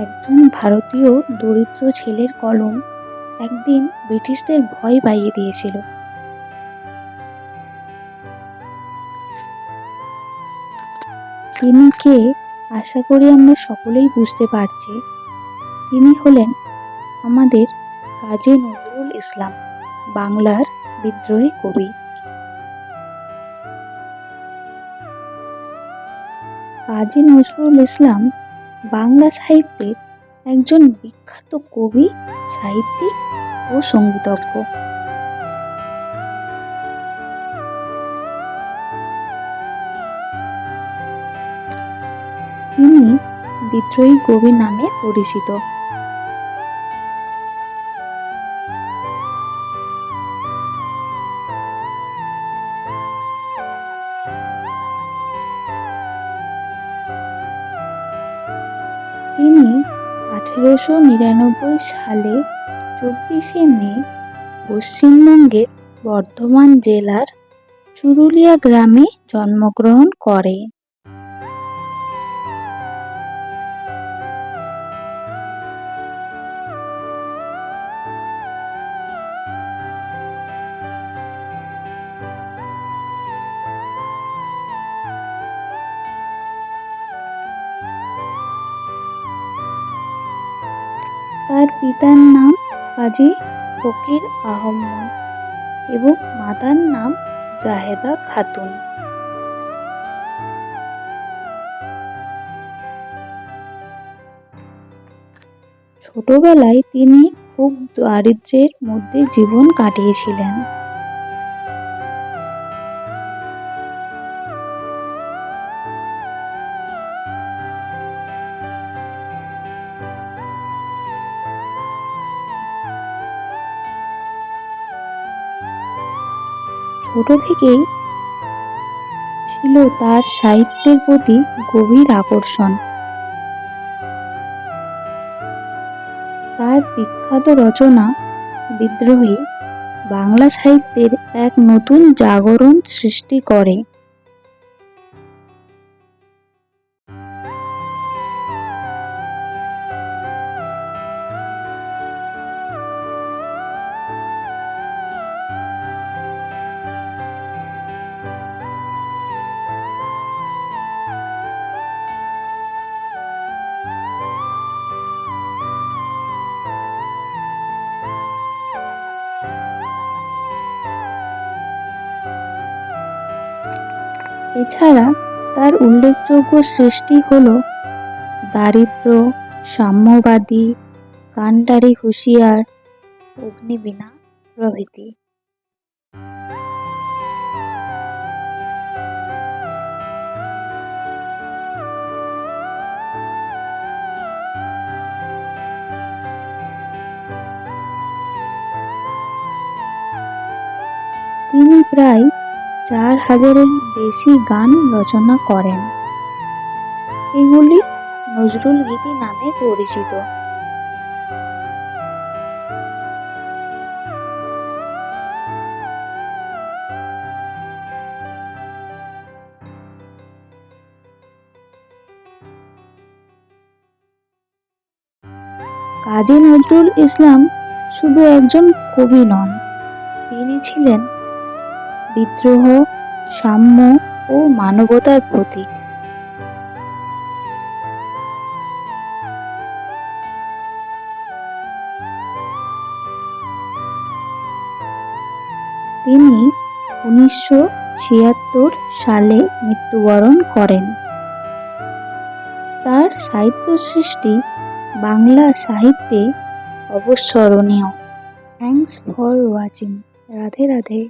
একজন ভারতীয় দরিদ্র ছেলের কলম একদিন ব্রিটিশদের ভয় পাইয়ে দিয়েছিল। তিনি কে আশা করি আমরা সকলেই বুঝতে পারছি। তিনি হলেন আমাদের কাজী নজরুল ইসলাম, বাংলার বিদ্রোহী কবি। কাজী নজরুল ইসলাম বাংলা সাহিত্যের একজন বিখ্যাত কবি, সাহিত্যিক ও সঙ্গীতজ্ঞ। তিনি বিদ্রোহী কবি নামে পরিচিত। তিনি 1899 সালে 24শে মে পশ্চিমবঙ্গের বর্ধমান জেলার চুরুলিয়া গ্রামে জন্মগ্রহণ করেন। তার পিতার নাম কাজী ফকির আহমদ এবং মাতার নাম জাহেদা খাতুন। ছোটবেলায় তিনি খুব দারিদ্র্যের মধ্যে জীবন কাটিয়েছিলেন। ছোট থেকেই ছিল তার সাহিত্যের প্রতি গভীর আকর্ষণ। তার বিখ্যাত রচনা বিদ্রোহী বাংলা সাহিত্যের এক নতুন জাগরণ সৃষ্টি করে। এছাড়া তার উল্লেখযোগ্য সৃষ্টি হল দারিদ্র্য, সাম্যবাদী, কান্ডারি হুঁশিয়ার, অগ্নিবীণা প্রভৃতি। তিনি প্রায় 4000-এর বেশি গান রচনা করেন। এগুলি নজরুল গীতি নামে পরিচিত। কাজী নজরুল ইসলাম শুধু একজন কবি নন, তিনি ছিলেন বিদ্রোহ, সাম্য ও মানবতার প্রতীক। তিনি 1976 সালে মৃত্যুবরণ করেন। তার সাহিত্য সৃষ্টি বাংলা সাহিত্যে অবিস্মরণীয়। Thanks for watching. Radhe Radhe.